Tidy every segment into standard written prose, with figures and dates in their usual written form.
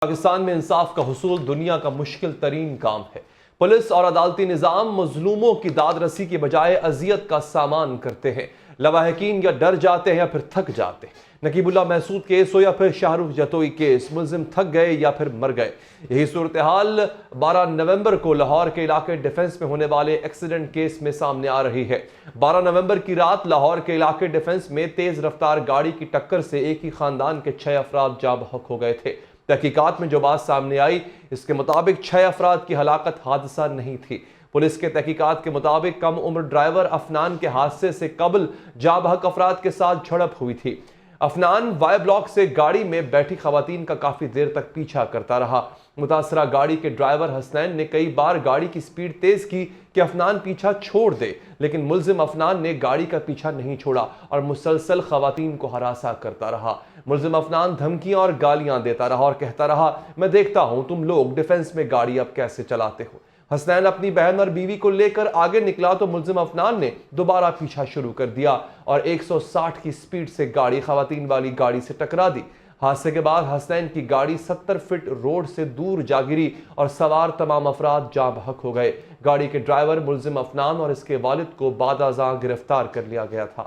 پاکستان میں انصاف کا حصول دنیا کا مشکل ترین کام ہے۔ پولیس اور عدالتی نظام مظلوموں کی داد رسی کی بجائے اذیت کا سامان کرتے ہیں۔ لواحقین یا ڈر جاتے ہیں یا پھر تھک جاتے ہیں۔ نقیب اللہ محسود کیس ہو یا پھر شاہ رخ جتوئی کیس، ملزم تھک گئے یا پھر مر گئے۔ یہی صورتحال 12 نومبر کو لاہور کے علاقے ڈیفنس میں ہونے والے ایکسیڈنٹ کیس میں سامنے آ رہی ہے۔ 12 نومبر کی رات لاہور کے علاقے ڈیفنس میں تیز رفتار گاڑی کی ٹکر سے ایک ہی خاندان کے 6 افراد جاں بحق ہو گئے تھے۔ تحقیقات میں جو بات سامنے آئی اس کے مطابق 6 افراد کی ہلاکت حادثہ نہیں تھی۔ پولیس کے تحقیقات کے مطابق کم عمر ڈرائیور افنان کے حادثے سے قبل جاں بحق افراد کے ساتھ جھڑپ ہوئی تھی۔ افنان وائی بلاک سے گاڑی میں بیٹھی خواتین کا کافی دیر تک پیچھا کرتا رہا۔ متاثرہ گاڑی کے ڈرائیور حسنین نے کئی بار گاڑی کی سپیڈ تیز کی کہ افنان پیچھا چھوڑ دے، لیکن ملزم افنان نے گاڑی کا پیچھا نہیں چھوڑا اور مسلسل خواتین کو ہراساں کرتا رہا۔ ملزم افنان دھمکیاں اور گالیاں دیتا رہا اور کہتا رہا، میں دیکھتا ہوں تم لوگ ڈیفنس میں گاڑی اب کیسے چلاتے ہو۔ حسنین اپنی بہن اور بیوی کو لے کر آگے نکلا تو ملزم افنان نے دوبارہ پیچھا شروع کر دیا اور 160 کی سپیڈ سے گاڑی خواتین والی گاڑی سے ٹکرا دی۔ حادثے کے بعد حسنین کی گاڑی 70 فٹ روڈ سے دور جا گری اور سوار تمام افراد جاں بحق ہو گئے۔ گاڑی کے ڈرائیور ملزم افنان اور اس کے والد کو بعد ازاں گرفتار کر لیا گیا تھا۔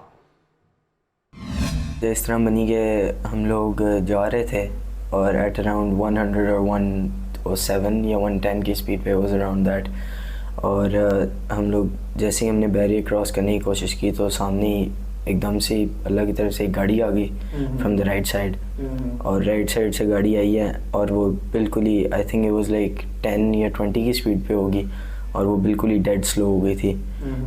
اس طرح بنی کہ ہم لوگ جا رہے تھے اور ایٹ اراؤنڈ 100 اور 107 یا 110 کی سپیڈ پہ واز اراؤنڈ دیٹ، اور ہم لوگ جیسے ہی ہم نے بیریئر کراس کرنے کی کوشش کی تو سامنے ایک دم سے اللہ کی طرف سے ایک گاڑی آ گئی فرام دا رائٹ سائڈ، اور رائٹ سائڈ سے گاڑی آئی ہے اور وہ بالکل ہی I think it was like 10 یا 20 کی سپیڈ پہ ہوگی اور وہ بالکل ہی ڈیڈ سلو ہو گئی تھی۔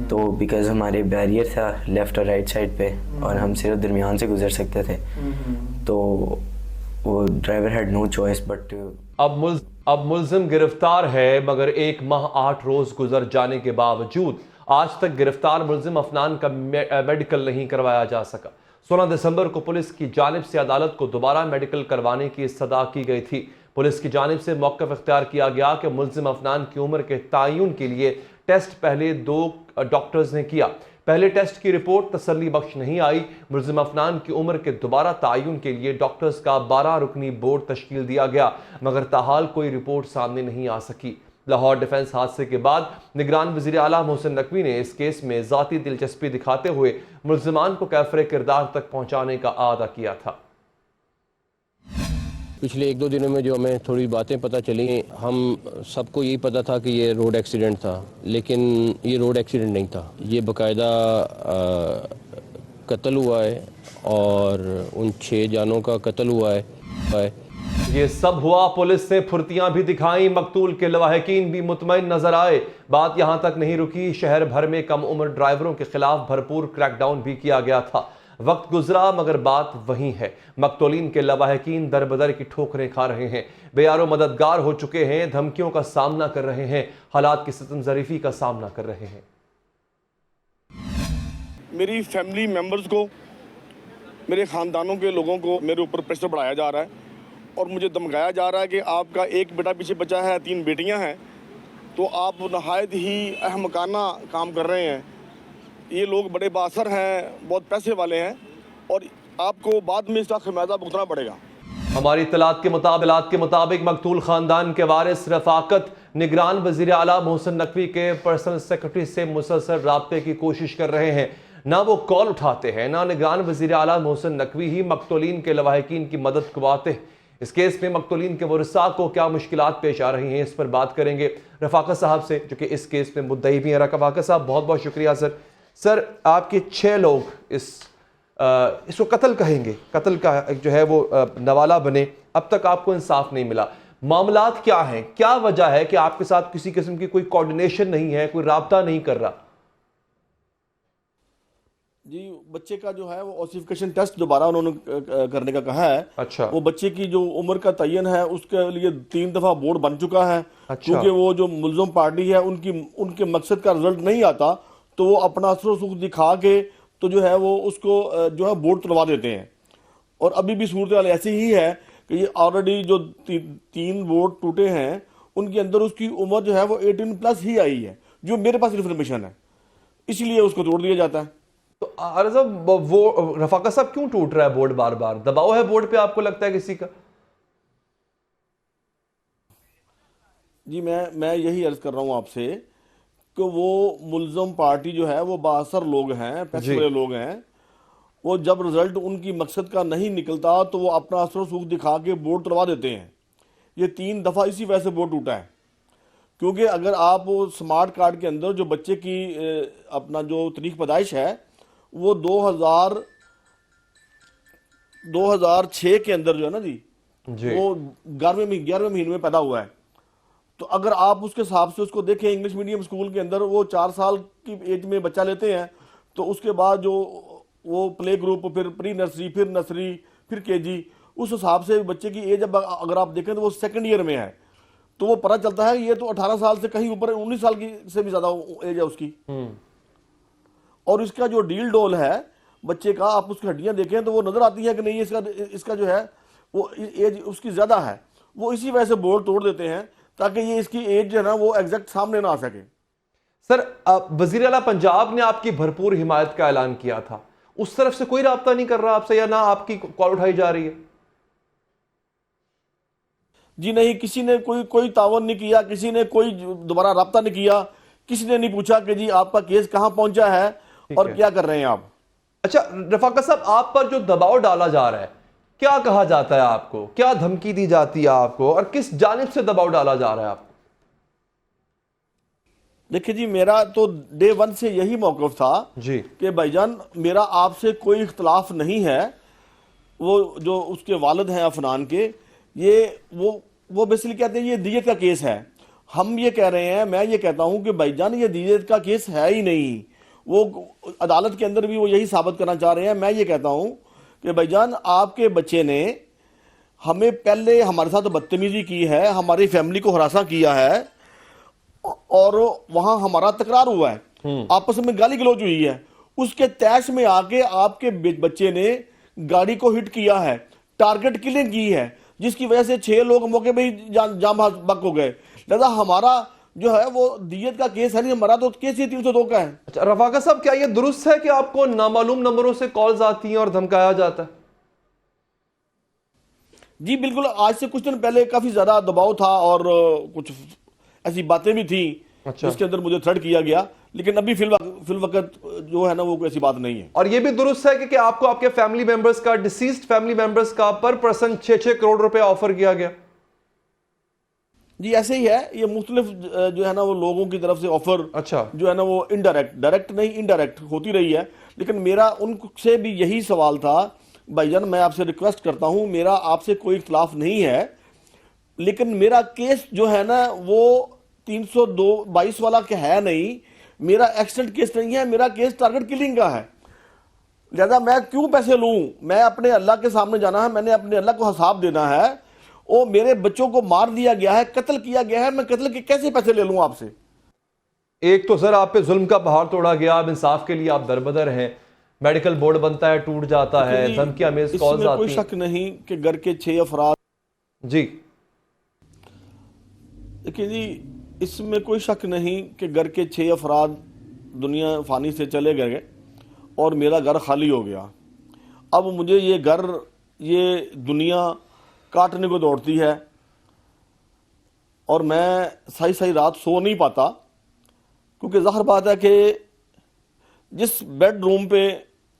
تو بیکاز ہمارے بیریئر تھا لیفٹ اور رائٹ سائڈ پہ اور ہم صرف درمیان سے گزر سکتے تھے، تو وہ driver had no choice but اب ملزم گرفتار ہے، مگر 1 ماہ 8 روز گزر جانے کے باوجود آج تک گرفتار ملزم افنان کا میڈیکل نہیں کروایا جا سکا۔ 16 دسمبر کو پولیس کی جانب سے عدالت کو دوبارہ میڈیکل کروانے کی استدعا کی گئی تھی۔ پولیس کی جانب سے موقف اختیار کیا گیا کہ ملزم افنان کی عمر کے تعین کے لیے ٹیسٹ پہلے 2 ڈاکٹرز نے کیا۔ پہلے ٹیسٹ کی رپورٹ تسلی بخش نہیں آئی۔ ملزم افنان کی عمر کے دوبارہ تعین کے لیے ڈاکٹرز کا 12 رکنی بورڈ تشکیل دیا گیا، مگر تاحال کوئی رپورٹ سامنے نہیں آ سکی۔ لاہور ڈیفنس حادثے کے بعد نگران وزیر اعلیٰ محسن نقوی نے اس کیس میں ذاتی دلچسپی دکھاتے ہوئے ملزمان کو کیفر کردار تک پہنچانے کا اعادہ کیا تھا۔ پچھلے 1-2 دنوں میں جو ہمیں تھوڑی باتیں پتہ چلی، ہم سب کو یہی پتہ تھا کہ یہ روڈ ایکسیڈنٹ تھا، لیکن یہ روڈ ایکسیڈنٹ نہیں تھا، یہ باقاعدہ قتل ہوا ہے اور ان 6 جانوں کا قتل ہوا ہے۔ یہ سب ہوا، پولیس نے پھرتیاں بھی دکھائیں، مقتول کے لواحقین بھی مطمئن نظر آئے۔ بات یہاں تک نہیں رکی، شہر بھر میں کم عمر ڈرائیوروں کے خلاف بھرپور کریک ڈاؤن بھی کیا گیا تھا۔ وقت گزرا مگر بات وہی ہے، مقتولین کے لواحقین در بدر کی ٹھوکریں کھا رہے ہیں، بے یار و مددگار ہو چکے ہیں، دھمکیوں کا سامنا کر رہے ہیں، حالات کی ستم ظریفی کا سامنا کر رہے ہیں۔ میری فیملی ممبرز کو، میرے خاندانوں کے لوگوں کو میرے اوپر پریشر بڑھایا جا رہا ہے اور مجھے دھمکایا جا رہا ہے کہ آپ کا ایک بیٹا پیچھے بچا ہے، 3 بیٹیاں ہیں، تو آپ نہایت ہی احمقانہ کام کر رہے ہیں۔ یہ لوگ بڑے بااثر ہیں، بہت پیسے والے ہیں اور آپ کو بعد میں اس کا خمیازہ بھگتنا پڑے گا۔ ہماری اطلاعات کے مطابق مقتول خاندان کے وارث رفاقت نگران وزیر اعلیٰ محسن نقوی کے پرسنل سیکرٹری سے مسلسل رابطے کی کوشش کر رہے ہیں، نہ وہ کال اٹھاتے ہیں، نہ نگران وزیر اعلیٰ محسن نقوی ہی مقتولین کے لواحقین کی مدد کو آتے ہیں۔ اس کیس میں مقتولین کے ورثاء کو کیا مشکلات پیش آ رہی ہیں، اس پر بات کریں گے رفاقت صاحب سے، جو کہ اس کیس میں مدعی بھی ہیں۔ رفاقت صاحب بہت بہت شکریہ سر آپ کے 6 لوگ اس کو قتل کہیں گے، قتل کا جو ہے وہ نوالہ بنے، اب تک آپ کو انصاف نہیں ملا، معاملات کیا ہیں، کیا وجہ ہے کہ آپ کے ساتھ کسی قسم کی کوئی کوارڈینیشن نہیں ہے، کوئی رابطہ نہیں کر رہا؟ جی، بچے کا جو ہے وہ اوسیفیکیشن ٹیسٹ دوبارہ انہوں نے کرنے کا کہا ہے۔ اچھا، وہ بچے کی جو عمر کا تعین ہے اس کے لیے 3 دفعہ بورڈ بن چکا ہے، کیونکہ وہ جو ملزم پارٹی ہے ان کے مقصد کا رزلٹ نہیں آتا تو وہ اپنا اثر و رسوخ دکھا کے تو جو ہے وہ اس کو جو ہے بورڈ تلوا دیتے ہیں، اور ابھی بھی صورتحال ایسی ہی ہے کہ یہ آلریڈی جو 3 بورڈ ٹوٹے ہیں ان کے اندر اس کی عمر جو ہے وہ 18 پلس ہی آئی ہے، جو میرے پاس انفارمیشن ہے، اسی لیے اس کو توڑ دیا جاتا ہے۔ تو صاحب وہ رفاقت صاحب کیوں ٹوٹ رہا ہے بورڈ بار بار؟ دباؤ ہے بورڈ پہ آپ کو لگتا ہے کسی کا؟ جی میں یہی عرض کر رہا ہوں آپ سے کہ وہ ملزم پارٹی جو ہے وہ بااثر لوگ ہیں، پیسے والے لوگ ہیں، وہ جب رزلٹ ان کی مقصد کا نہیں نکلتا تو وہ اپنا اثر و سوکھ دکھا کے ووٹ تڑوا دیتے ہیں. یہ 3 دفعہ اسی وجہ سے ووٹ ٹوٹا ہے، کیونکہ اگر آپ سمارٹ کارڈ کے اندر جو بچے کی اپنا جو تاریخ پیدائش ہے وہ 2006 کے اندر جو ہے نا جی وہ 11ویں مہینے میں پیدا ہوا ہے، تو اگر آپ اس کے حساب سے اس کو دیکھیں انگلش میڈیم اسکول کے اندر وہ 4 سال کی ایج میں بچہ لیتے ہیں، تو اس کے بعد جو وہ پلے گروپ، پھر پری نرسری، پھر نرسری، پھر کے جی، اس حساب سے بچے کی ایج اگر آپ دیکھیں تو وہ 2nd ایئر میں ہے، تو وہ پتہ چلتا ہے یہ تو 18 سال سے کہیں اوپر 19 سال کی سے بھی زیادہ ایج ہے اس کی. اور اس کا جو ڈیل ڈول ہے بچے کا، آپ اس کی ہڈیاں دیکھیں تو وہ نظر آتی ہے کہ نہیں اس کا جو ہے وہ ایج اس کی زیادہ ہے. وہ اسی وجہ سے بورڈ توڑ دیتے ہیں تاکہ یہ اس کی ایج جو ہے نا وہ ایگزیکٹ سامنے نہ آ سکے. سر وزیر اعلیٰ پنجاب نے آپ کی بھرپور حمایت کا اعلان کیا تھا، اس طرف سے کوئی رابطہ نہیں کر رہا آپ سے، یا نہ آپ کی کال اٹھائی جا رہی ہے؟ جی نہیں، کسی نے کوئی تعاون نہیں کیا، کسی نے کوئی دوبارہ رابطہ نہیں کیا، کسی نے نہیں پوچھا کہ جی آپ کا کیس کہاں پہنچا ہے اور کیا کر رہے ہیں آپ. اچھا رفاقت صاحب، آپ پر جو دباؤ ڈالا جا رہا ہے، کیا کہا جاتا ہے آپ کو، کیا دھمکی دی جاتی ہے آپ کو، اور کس جانب سے دباؤ ڈالا جا رہا ہے آپ کو؟ دیکھیں جی، میرا تو ڈے 1 سے یہی موقف تھا جی کہ بھائی جان میرا آپ سے کوئی اختلاف نہیں ہے. وہ جو اس کے والد ہیں عفنان کے، وہ بیسیکلی کہتے ہیں یہ دیت کا کیس ہے. ہم یہ کہہ رہے ہیں، میں یہ کہتا ہوں کہ بھائی جان یہ دیت کا کیس ہے ہی نہیں. وہ عدالت کے اندر بھی وہ یہی ثابت کرنا چاہ رہے ہیں. میں یہ کہتا ہوں کہ بھائی جان آپ کے بچے نے ہمیں پہلے ہمارے ساتھ بدتمیزی کی ہے، ہماری فیملی کو ہراساں کیا ہے، اور وہاں ہمارا تکرار ہوا ہے، آپس میں گالی گلوچ ہوئی ہے. اس کے تیش میں آ کے آپ کے بچے نے گاڑی کو ہٹ کیا ہے، ٹارگٹ کلنگ کی ہے، جس کی وجہ سے 6 لوگ موقع پہ ہی جام بحق ہو گئے. لہذا ہمارا جو ہے وہ دیت کا کیس ہے نہیں، ہمارا تو کیس ہی 302 کا ہے. اچھا رفاقت صاحب، کیا یہ درست ہے کہ آپ کو نامعلوم نمبروں سے کالز آتی ہیں اور دھمکایا جاتا ہے؟ جی بالکل، آج سے کچھ دن پہلے کافی زیادہ دباؤ تھا اور کچھ ایسی باتیں بھی تھیں جس کے اندر مجھے تھریٹ کیا گیا، لیکن ابھی فی الوقت جو ہے نا وہ کوئی ایسی بات نہیں ہے. اور یہ بھی درست ہے کہ آپ کو آپ کے فیملی ممبرز کا، ڈیسیزڈ فیملی ممبرز کا پر پرسن 6 کروڑ روپے آفر کیا گیا؟ جی ایسے ہی ہے، یہ مختلف جو ہے نا وہ لوگوں کی طرف سے آفر جو ہے نا وہ ڈائریکٹ نہیں انڈائریکٹ ہوتی رہی ہے. لیکن میرا ان سے بھی یہی سوال تھا، بھائی جان میں آپ سے ریکویسٹ کرتا ہوں، میرا آپ سے کوئی اختلاف نہیں ہے، لیکن میرا کیس جو ہے نا وہ 322 والا کہ ہے نہیں، میرا ایکسیڈنٹ کیس نہیں ہے، میرا کیس ٹارگٹ کلنگ کا ہے. لہذا میں کیوں پیسے لوں؟ میں اپنے اللہ کے سامنے جانا ہے، میں نے اپنے اللہ کو حساب دینا ہے. او میرے بچوں کو مار دیا گیا ہے، قتل کیا گیا ہے، میں قتل کے کیسے پیسے لے لوں آپ سے؟ ایک تو سر آپ پہ ظلم کا پہاڑ توڑا گیا، اب انصاف کے لیے آپ دربدر ہیں، میڈیکل بورڈ بنتا ہے، ٹوٹ جاتا ہے، دھمکیاں میز کالز آتی ہیں. اس میں کوئی شک نہیں کہ گھر کے 6 افراد جی دیکھیں جی، اس میں کوئی شک نہیں کہ گھر کے 6 افراد دنیا فانی سے چلے گئے اور میرا گھر خالی ہو گیا. اب مجھے یہ گھر، یہ دنیا کاٹنے کو دوڑتی ہے اور میں صحیح رات سو نہیں پاتا، کیونکہ ظاہر بات ہے کہ جس بیڈ روم پہ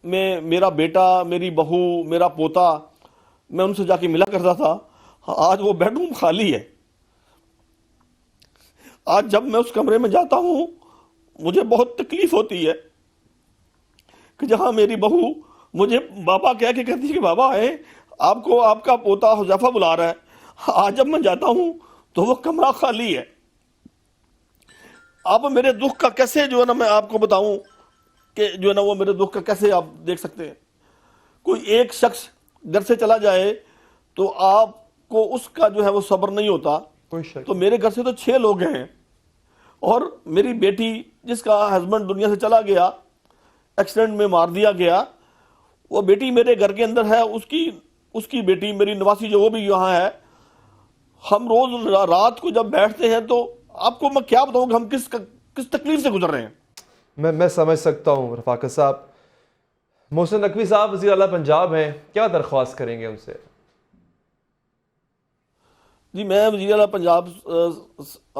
میں میرا بیٹا، میری بہو، میرا پوتا، میں ان سے جا کے ملا کرتا تھا، آج وہ بیڈ روم خالی ہے. آج جب میں اس کمرے میں جاتا ہوں مجھے بہت تکلیف ہوتی ہے کہ جہاں میری بہو مجھے بابا کہہ کے کہتی ہے کہ بابا آئے، آپ کو آپ کا پوتا حذیفہ بلا رہا ہے. آج جب میں جاتا ہوں تو وہ کمرہ خالی ہے. اب میرے دکھ کا کیسے جو ہے نا میں آپ کو بتاؤں کہ جو ہے نا وہ میرے دکھ کا کیسے آپ دیکھ سکتے ہیں. کوئی ایک شخص گھر سے چلا جائے تو آپ کو اس کا جو ہے وہ صبر نہیں ہوتا. تو میرے گھر سے تو 6 لوگ ہیں، اور میری بیٹی جس کا ہسبینڈ دنیا سے چلا گیا، ایکسیڈنٹ میں مار دیا گیا، وہ بیٹی میرے گھر کے اندر ہے، اس کی بیٹی میری نواسی جو وہ بھی یہاں ہے. ہم روز رات کو جب بیٹھتے ہیں تو آپ کو میں کیا بتاؤں کہ ہم کس تکلیف سے گزر رہے ہیں. میں سمجھ سکتا ہوں رفاقت صاحب. محسن نقوی صاحب وزیر اعلیٰ پنجاب ہیں، کیا درخواست کریں گے ان سے؟ جی میں وزیر اعلیٰ پنجاب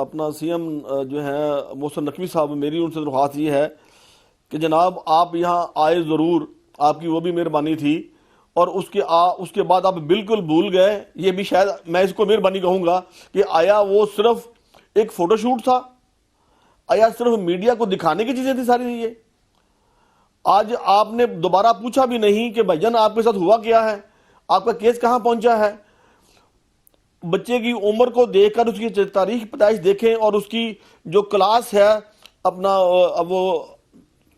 اپنا سی ایم جو ہے محسن نقوی صاحب، میری ان سے درخواست یہ ہے کہ جناب آپ یہاں آئے ضرور، آپ کی وہ بھی مہربانی تھی، اور اس کے بعد آپ بالکل بھول گئے، یہ بھی شاید میں اس کو مہربانی کہوں گا کہ آیا وہ صرف ایک فوٹو شوٹ تھا؟ آیا صرف میڈیا کو دکھانے کی چیزیں تھی ساری یہ؟ آج آپ نے دوبارہ پوچھا بھی نہیں کہ بھائی جان آپ کے ساتھ ہوا کیا ہے، آپ کا کیس کہاں پہنچا ہے؟ بچے کی عمر کو دیکھ کر اس کی تاریخ پیدائش دیکھیں، اور اس کی جو کلاس ہے اپنا، اب وہ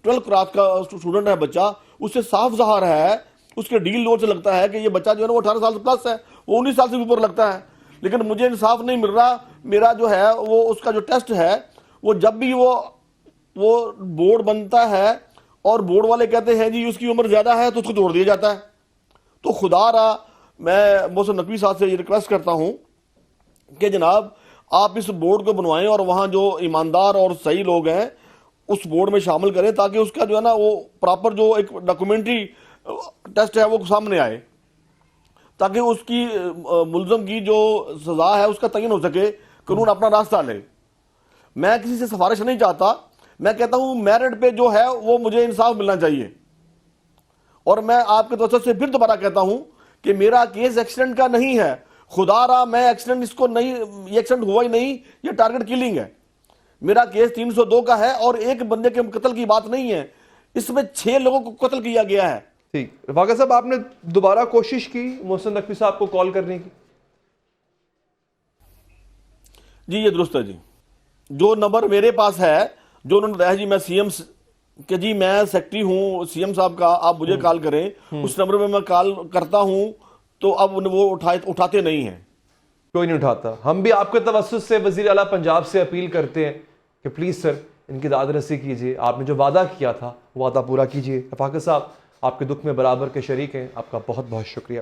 12 کلاس کا اسٹوڈنٹ ہے بچہ، اس سے صاف ظاہر ہے، اس کے ڈیل نوٹ سے لگتا ہے کہ یہ بچہ جو ہے نا وہ 18 سال سے پلس ہے، وہ 19 سال سے اوپر لگتا ہے، لیکن مجھے انصاف نہیں مل رہا۔ میرا جو ہے وہ اس کا جو ٹیسٹ ہے، وہ جب بھی وہ بورڈ بنتا ہے اور بورڈ والے کہتے ہیں جی اس کی عمر زیادہ ہے تو اس کو توڑ دیا جاتا ہے۔ تو خدا را میں محسن نقوی صاحب سے یہ ریکویسٹ کرتا ہوں کہ جناب آپ اس بورڈ کو بنوائیں اور وہاں جو ایماندار اور صحیح لوگ ہیں اس بورڈ میں شامل کریں، تاکہ اس کا جو ہے نا وہ پراپر جو ایک ڈاکومنٹری ٹیسٹ ہے وہ سامنے آئے، تاکہ اس کی ملزم کی جو سزا ہے اس کا تعین ہو سکے، قانون اپنا راستہ لے۔ میں کسی سے سفارش نہیں چاہتا، میں کہتا ہوں میرٹ پہ جو ہے وہ مجھے انصاف ملنا چاہیے، اور میں آپ کے توسط سے پھر دوبارہ کہتا ہوں کہ میرا کیس ایکسیڈنٹ کا نہیں ہے، خدا را میں ایکسیڈنٹ اس کو نہیں، یہ ایکسیڈنٹ ہوا ہی نہیں، یہ ٹارگٹ کلنگ ہے۔ میرا کیس 302 کا ہے اور ایک بندے کے قتل کی بات نہیں ہے، اس میں 6 لوگوں کو قتل کیا گیا ہے۔ ٹھیک، رفاقت صاحب آپ نے دوبارہ کوشش کی محسن نقوی صاحب کو کال کرنے کی؟ جی یہ درست ہے جی، جو نمبر میرے پاس ہے، جو انہوں نے بتایا جی میں سی ایم کہ جی میں سیکٹری ہوں سی ایم صاحب کا، آپ مجھے کال کریں، اس نمبر پہ میں کال کرتا ہوں تو اب وہ اٹھاتے نہیں ہیں، کوئی نہیں اٹھاتا۔ ہم بھی آپ کے توسط سے وزیر اعلیٰ پنجاب سے اپیل کرتے ہیں کہ پلیز سر ان کی داد رسی کیجیے، آپ نے جو وعدہ کیا تھا وہ وعدہ پورا کیجیے۔ رفاقت صاحب آپ کے دکھ میں برابر کے شریک ہیں، آپ کا بہت بہت شکریہ۔